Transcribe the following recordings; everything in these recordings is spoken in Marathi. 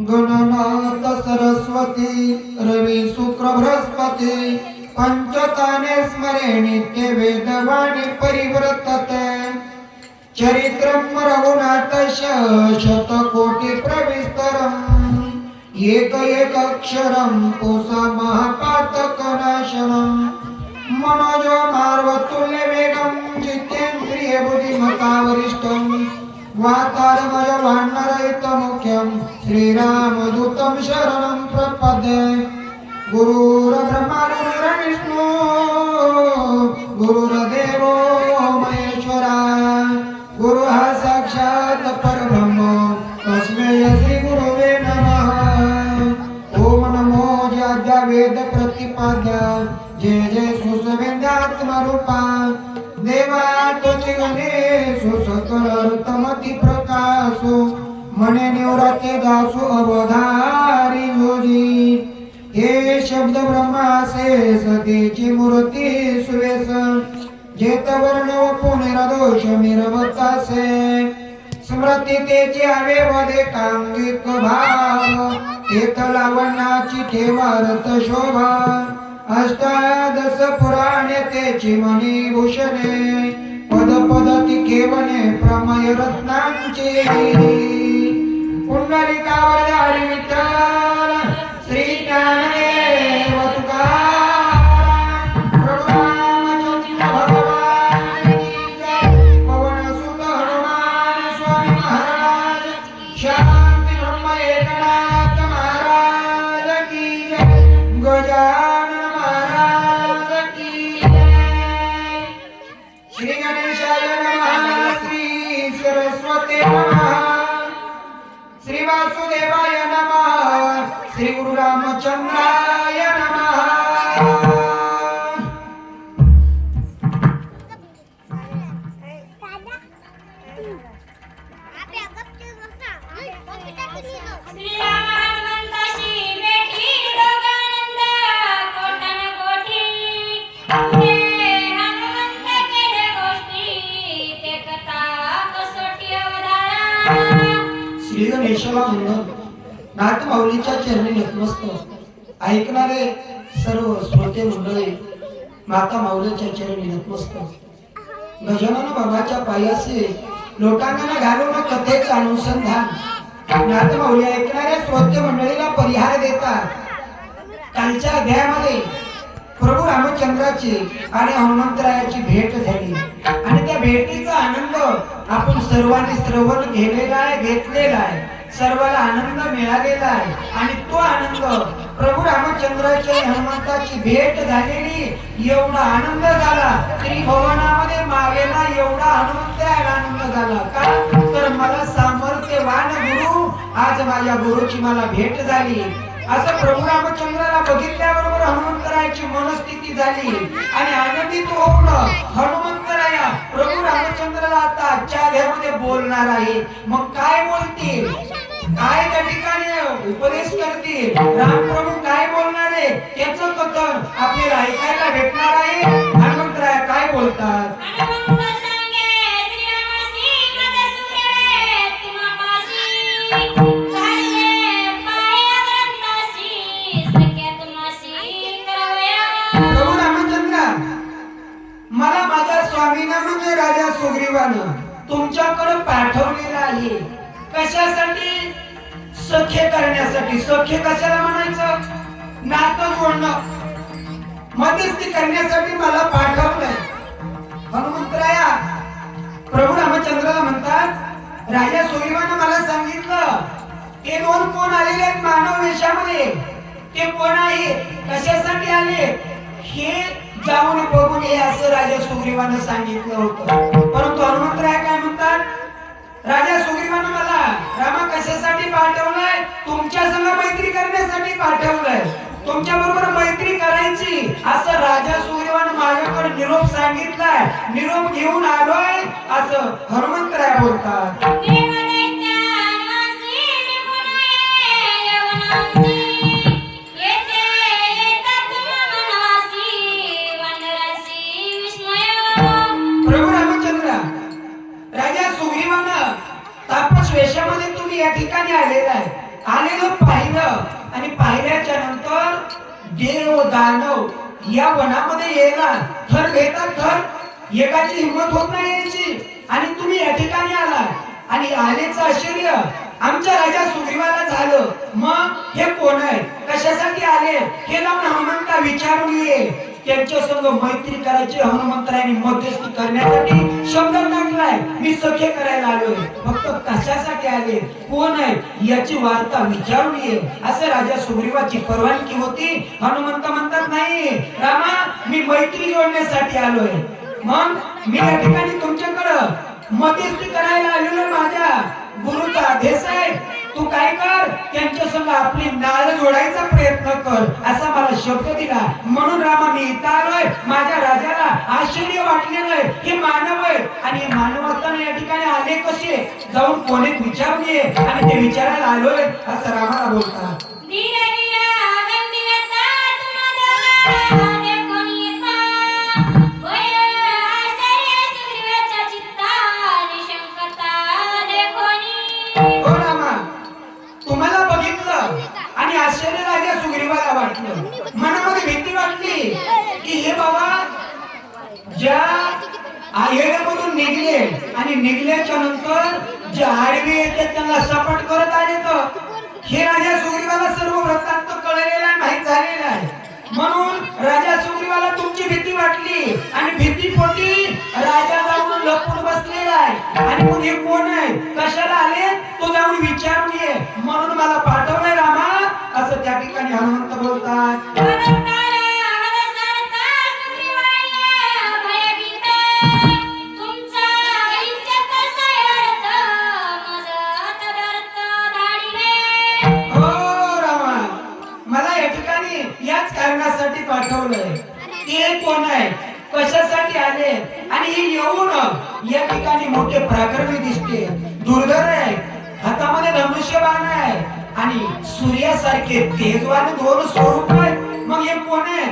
गणनाथ सरस्वती रवि शुक्र बृहस्पति पंचताने स्मरे नित्य वेदवाणी परिवर्तते चरित्रम रघुनाथ शतकोटि प्रविस्तरम् एक एक अक्षरम पुसा महापातकनाशनम मनोजो मार्वतुल्य वेगम जितेंद्रिय बुद्धिमता वरिष्ठम वातारमय वानरहित मुख्यम श्रीरामदूतं शरणं प्रपद्ये गुरुर्ब्रह्मा गुरुर्विष्णु गुरुर्देवो महेश्वरा गुरुः साक्षात् परब्रह्म तस्मै श्री गुरुवे नमः। ओम नमो ज्ञात्या वेद प्रतिपाद्या जय जय सुसवेद्यात्मरूपा देवा तुझी गणेशु सकल ऋतमती प्रकाशो मने निवृत्ती दासु अवधारी योजी हे शब्द ब्रह्मासे सतीची मूर्ती सुवेश जेत वर्ण पुनरदोष मिरवतासे स्मृती तेची आवे वदे कांगिक भाव एक लावण्याची ठेवारत शोभा अष्टादश पुराणे तेची मणिभूषणे पद पदती केवने प्रमय रत्नांची पुंडलिकावर धारी विठ्ठल श्री ज्ञानदेव तुकाराम प्रभु रामचंद्र भगवान की जय पवन सुत हनुमान स्वामी महाराज शांती ब्रह्म एकनाथ महाराज की जय गजानन श्री गणेशाय नमः श्री सरस्वती नमः श्री वासुदेवाय नमः श्री गुरु रामचंद्राय नमः। श्री गणेशाला वंदन नाथ माऊलीच्या चरणी नतमस्तक ऐकणारे सर्व श्रोते मंडळी माता माऊलीच्या चरणी नतमस्तक गजानन बाबाच्या पायाशी लोटांगण घालून कथेचे अनुसंधान नाथ माऊली ऐकणाऱ्या श्रोते मंडळीला परिहार देतात। कालच्या अध्यायामध्ये प्रभू रामचंद्राची आणि हनुमंतरायाची भेट झाली आणि त्या भेटीचा आनंद आपण सर्वांनी श्रवण घेतलेला आहे सर्वाला आनंद मिळालेला आहे आणि तो आनंद प्रभू रामचंद्राची आणि हनुमंताची भेट झालेली एवढा आनंद झाला त्रिभुवनामध्ये मावेला एवढा हनुमंताला आनंद झाला का तर मला सामर्थ्यवान गुरु आज माझ्या गुरुची मला भेट झाली असं प्रभू रामचंद्राला बघितल्याबरोबर हनुमंतरायाची मनस्थिती झाली आणि आनंदित होऊन हनुमंतराया प्रभू रामचंद्राला आता आजच्या अध्यायामध्ये बोलणार आहे। मग काय बोलतील काय त्या ठिकाणी उपदेश करतील रामप्रभू काय बोलणार आहे त्याचं कथन आपल्याला ऐकायला भेटणार आहे। हनुमंतराया काय बोलतात मला माझ्या स्वामींना म्हणजे राजा सुग्रीवानं तुमच्याकडे पाठवलेला आहे कशासाठी सख्य करण्यासाठी। सख्य कशाला म्हणायचं नातं जोडणं मध्यस्थी करण्यासाठी मला पाठवलंय। हनुमंतराया प्रभू रामचंद्राला म्हणतात राजा सुग्रीवानं मला सांगितलं ते दोन कोण आलेले आहेत मानव वेशामध्ये ते कोण आहे कशासाठी आले हे जाऊन बघून ये असं राजा सुग्रीवानं सांगितलं होतं। परंतु हनुमंतराय काय म्हणतात राजा सुग्रीवानं मला रामा कशासाठी पाठवलंय तुमच्या संग मैत्री करण्यासाठी पाठवलंय तुमच्या बरोबर मैत्री करायची असं राजा सुग्रीवानं माझ्याकडे निरोप सांगितलाय निरोप घेऊन आलोय असं हनुमंतराय बोलतात। प्रभू रामचंद्र राजा सुग्रीवानं तापस वेशामध्ये तुम्ही या ठिकाणी आलेला आहे आलेलो आणि पाहिल्याच्या नंतर देव दानव या वनामध्ये यायला थर घेतात थर, एकाची हिंमत होत नाही यायची. आणि तुम्ही या ठिकाणी आला आणि आलेचं आश्चर्य आमच्या राजा सुग्रीवाला झालं. मग हे कोण आहे, कशासाठी आले हे जाऊन हनुमंता विचारून ये. त्यांच्या संग मैत्री करायची हनुमंतरायांनी मध्यस्थी करण्यासाठी शब्द टाकलाय. मी सख्य करायला आलोय, फक्त कशासाठी आले, कोण आहे याची वार्ता विचारून ये असं राजा सुग्रीवाची परवानगी होती. हनुमंत म्हणतात नाही रामा, मी मैत्री जोडण्यासाठी आलोय. मग मी या ठिकाणी तुमच्याकडं मध्यस्थी करायला आलेलो, माझ्या गुरुचा आदेश आहे. तू काय कर, त्यांच्या संग आपली नाळ जोडायचा प्रयत्न कर असा मला शब्द दिला. म्हणून रामा मी इथं आलोय. माझ्या राजाला आश्चर्य वाटलेलं आहे. हे मानव आहे आणि हे मानव असताना या ठिकाणी आले कसे, जाऊन कोणी विचारून ये आणि ते विचारायला आलोय असं रामाला बोलतात. आश्चर्य राजा सुग्रीवाला वाटलं, मनामध्ये भीती वाटली की हे बाबा ज्या आयेमधून निघले आणि निघल्याच्या नंतर जे आडवे येते त्यांना सपाट करत आले. तर हे राजा सुग्रीवाला सर्व वृत्तांत कळलेला आहे, माहित झालेला आहे. म्हणून राजा सुग्रीवाला तुमची भीती वाटली आणि भीतीपोटी राजा जाऊन लपून बसलेला आहे. आणि मग हे कोण आहे, कशाला आले, तो जाऊन विचारून ये. म्हणून मला पाठवलंय रामा असं त्या ठिकाणी हनुमंत बोलतात. याच कारणासाठी पाठवलंय. ते कोण आहे, कशासाठी आले आणि हे येऊन या ठिकाणी मोठे पराक्रमी दिसते, दुर्धर आहे, हातामध्ये धनुष्यबाण आहे आणि सूर्यासारखे तेजवान दोन स्वरूप आहे. मग हे कोण आहे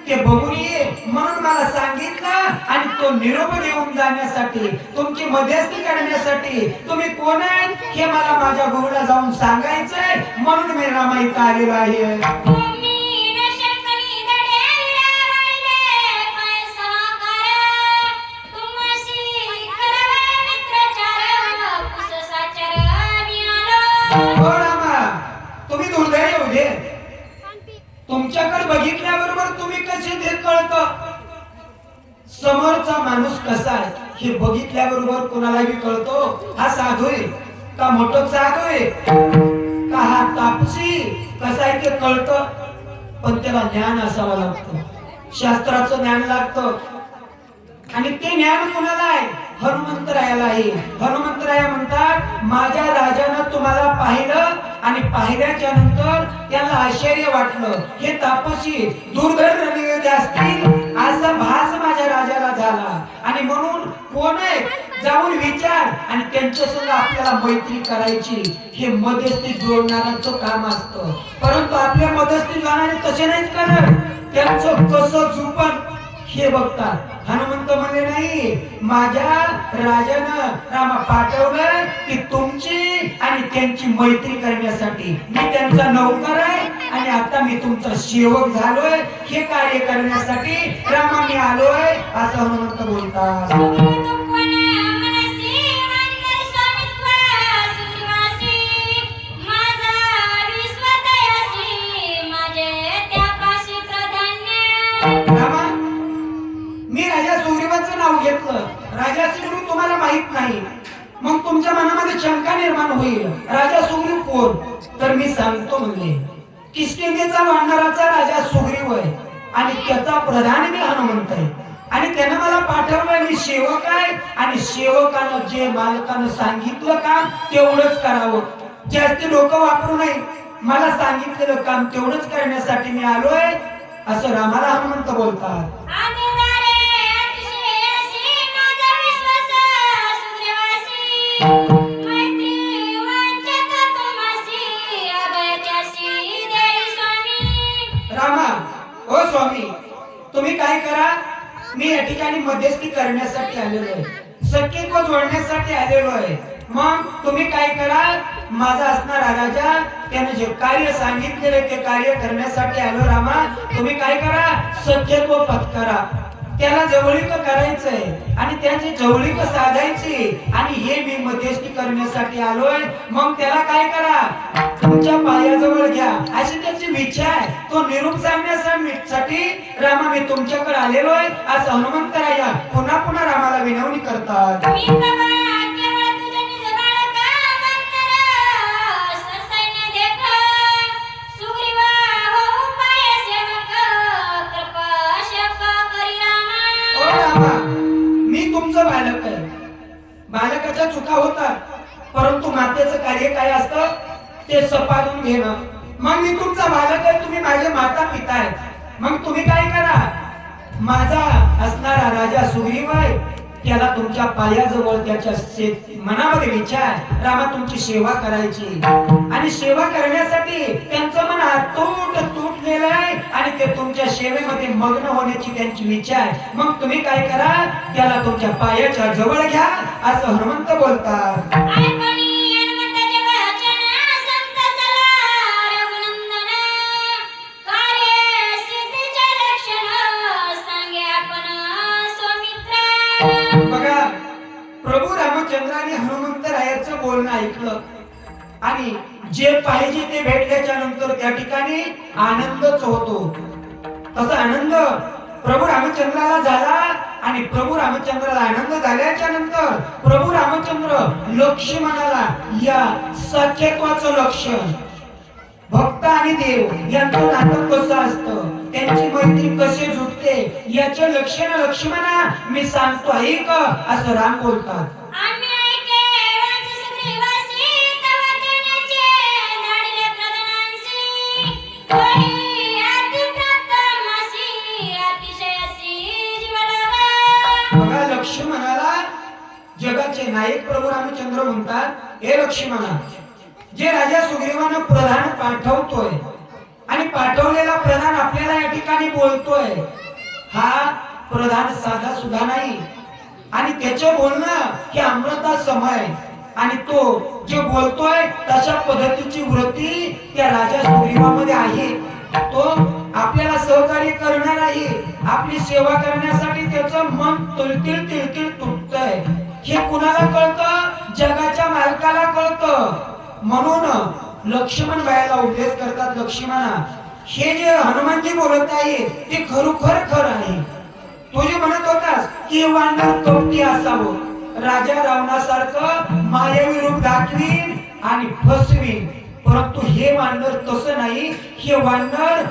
ते बघून ये म्हणून मला सांगितलं आणि तो निरोप घेऊन जाण्यासाठी, तुमची मध्यस्थी करण्यासाठी तुम्ही कोण आहे हे मला माझ्या गुरुला जाऊन सांगायचंय. म्हणून मी रामा इथं आलेलो आहे. तुम्ही दुर्दैवी होते, तुमच्याकडे बघितल्याबरोबर तुम्ही कसे ते कळतं, समोरचा माणूस कसा आहे हे बघितल्याबरोबर कोणालाही कळतो. हा साधू आहे का मोठं साधू आहे का हा तापसी कसा आहे ते कळतं. पण त्याला ज्ञान असावं लागतं, शास्त्राचं ज्ञान लागतं. आणि ते ज्ञान कोणाला आहे, हनुमंतरायाला आहे. हनुमंतराय म्हणतात माझ्या राजानं तुम्हाला पाहिलं आणि पाहिल्याच्या नंतर त्याला आश्चर्य वाटलं. हे तापसी दुर्धर रविवारी असतील असा भास माझ्या राजाला झाला. आणि म्हणून कोण आहे जाऊन विचार आणि त्यांच्या संग आपल्याला मैत्री करायची. हे मध्यस्थी जोडणाऱ्याचं काम असतं. परंतु आपल्या मध्यस्थी जाणारे तसे नाहीच करत, त्यांचं कसं झुपण हे बघतात. हनुमंत म्हणले नाही, माझ्या राजानं रामा पाठवलं की तुमची आणि त्यांची मैत्री करण्यासाठी. मी त्यांचा नौकर आहे आणि आता मी तुमचा सेवक झालोय. हे कार्य करण्यासाठी रामा मी आलोय असं हनुमंत बोलतात. राजा सुग्रीव तुम्हाला माहित नाही, मग तुमच्या मनामध्ये शंका निर्माण होईल राजा सुग्रीव कोण, तर मी सांगतो म्हणजे किष्किंधेचा वानराचा राजा सुग्रीव आहे आणि त्याचा प्रधान मी हनुमंत आहे. आणि त्यानं मला पाठवलं, मी सेवक आहे आणि सेवकानं जे मालकानं सांगितलं काम तेवढंच करावं, जास्त डोकं वापरू नये. मला सांगितलेलं काम तेवढंच करण्यासाठी मी आलोय असं रामाला हनुमंत बोलतात. रामा ओ स्वामी, तुम्ही काय करा, मी या ठिकाणी मध्यस्थी करण्यासाठी आलेलो आहे, सख्यत्व जोडण्यासाठी आलेलो आहे. मग तुम्ही काय करा, माझा असणारा राजा त्याने जे कार्य सांगितलेले ते कार्य करण्यासाठी आलो रामा. तुम्ही काय करा, सख्यत्व पत्करा, त्याला जवळीक करायचंय आणि त्याची जवळीक साधायची आणि हे मी मध्यस्थी करण्यासाठी आलोय. मग त्याला काय करा, तुमच्या पायाजवळ घ्या अशी त्याची इच्छा आहे. तो निरूप सांगण्यासाठी रामा मी तुमच्याकडे आलेलो आहे असं हनुमंतराया पुन्हा पुन्हा रामाला विनवणी करतात. मी तुमचं बालक आहे, बालकाच्या चुका होतात, परंतु मातेचं कार्य काय असतं ते सपादून घेणं. मग मी तुमचा बालक आहे, तुम्ही माझे माता पिता आहे. मग तुम्ही काय करा, माझा असणारा राजा सुग्रीव आहे त्याला तुमच्या पायाजवळ त्याच्या मनामध्ये विचार रामा तुमची सेवा करायची आणि सेवा करण्यासाठी त्यांचं मन तुटलेलं आहे आणि ते तुमच्या सेवेमध्ये मग्न होण्याची त्यांची इच्छा आहे. मग तुम्ही काय करा, त्याला तुमच्या पायाच्या जवळ घ्या असं हनुमंत बोलतात. बघा, प्रभू रामचंद्राने हनुमंतरायाचं बोलणं ऐकलं आणि जे पाहिजे ते भेटल्याच्या नंतर त्या ठिकाणी आनंदच होतो. तसा आनंद प्रभू रामचंद्राला झाला आणि प्रभू रामचंद्राला आनंद झाल्याच्या नंतर प्रभू रामचंद्र लक्ष्मणाला या सख्यत्वाचं लक्षण, भक्त आणि देव यांचं नातं कसं असतं, त्यांची मैत्री कशी जुटते याचे लक्षण लक्ष्मणा मी सांगतो ऐक असं राम बोलतात. बघा, लक्ष्मणाला जगाचे नायक प्रभू रामचंद्र म्हणतात. हे लक्ष्मणा, जे राजा सुग्रीवानं प्रधान पाठवतोय आणि पाठवलेला प्रधान आपल्याला या ठिकाणी बोलतोय, हा प्रधान साधा सुद्धा नाही आणि त्याचे बोलणं हे अमृता समय आणि तो जे बोलतोय तशा पद्धतीची वृत्ती त्या राजा सुग्रीवामध्ये आहे. तो आपल्याला सहकार्य करणार आहे, आपली सेवा करण्यासाठी त्याचं मन तिळतिळ तुटतंय. हे कुणाला कळतं, जगाच्या मालकाला कळतं. म्हणून लक्ष्मण बायाला उपदेश करतात, लक्ष्मणा हे जे हनुमानजी बोलत आहे ते खरोखर खरं आहे. तू जे म्हणत होतास की वानर कपटी असावं, राजा रावणासारखं मायावी रूप दाखवीन आणि फसवीन, परंतु हे वानर तसं नाही. हे वानर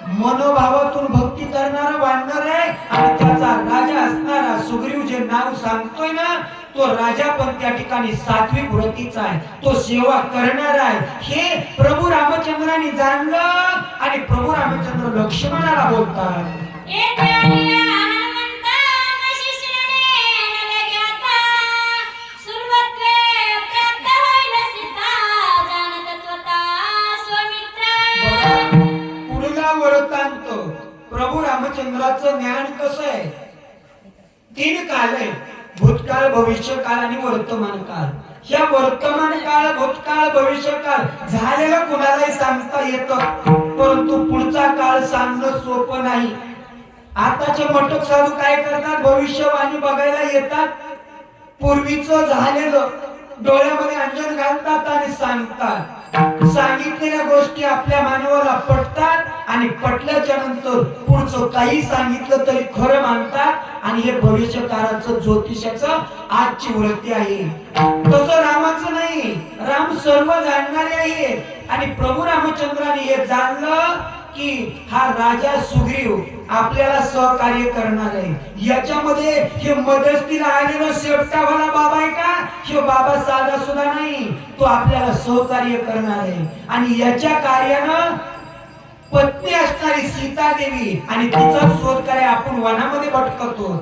मनोभावातून भक्ती करणारा वानर आहे आणि त्याचा राजा असणारा सुग्रीव जे नाव सांगतोय ना तो राजा पण त्या ठिकाणी सात्विक वृत्तीचा आहे, तो सेवा करणार आहे. हे प्रभू रामचंद्रांनी जाणलं आणि प्रभू रामचंद्र लक्ष्मणाला बोलतात. पुढला वृत्तांत प्रभू रामचंद्राचं ज्ञान कसं आहे, 3 काल आहे, भूतकाळ, भविष्य काळ आणि वर्तमान काळ. ह्या वर्तमान काळ, भूतकाळ, भविष्य काळ झालेलं कुणालाही सांगता येतं, परंतु पुढचा काळ सांगणं सोपं नाही. आताचे मटक साधू काय करतात, भविष्यवाणी बघायला येतात, पूर्वीचं झालेलं डोळ्यामध्ये अंजन घालतात आणि सांगतात. सांगितलेल्या गोष्टी आपल्या मानवाला पटतात आणि पटल्याच्या नंतर पुढचं काही सांगितलं तरी खरं मानतात आणि हे भविष्य काळाचं ज्योतिषाचं आजची वृत्ती आहे. तसं रामाचं नाही, राम सर्व जाणणारे आहे आणि प्रभू रामचंद्राने हे जाणलं की हा राजा सुग्रीव आपल्याला सहकार्य करणार आहे. याच्यामध्ये हे मदतीला आलेला शेपटावाला बाबा आहे का, हे बाबा साधा सुद्धा नाही, तो आपल्याला सहकार्य करणार आहे. आणि याच्या कार्यानं पत्नी असणारी सीता देवी आणि तिचा शोध कराय आपण वनामध्ये भटकतो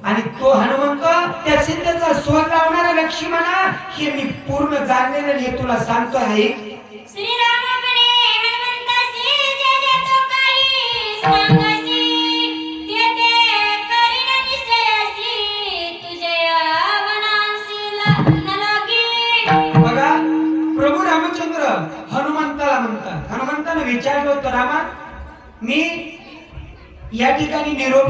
आणि तो हनुमंत त्या सीतेचा शोध लावणारा लक्ष्मणा हे मी पूर्ण जाणलेलं हे तुला सांगतो आहे. हनुमंताला म्हणतात. हनुमंतानं विचारलं होतं, रामा मी या ठिकाणी निरोप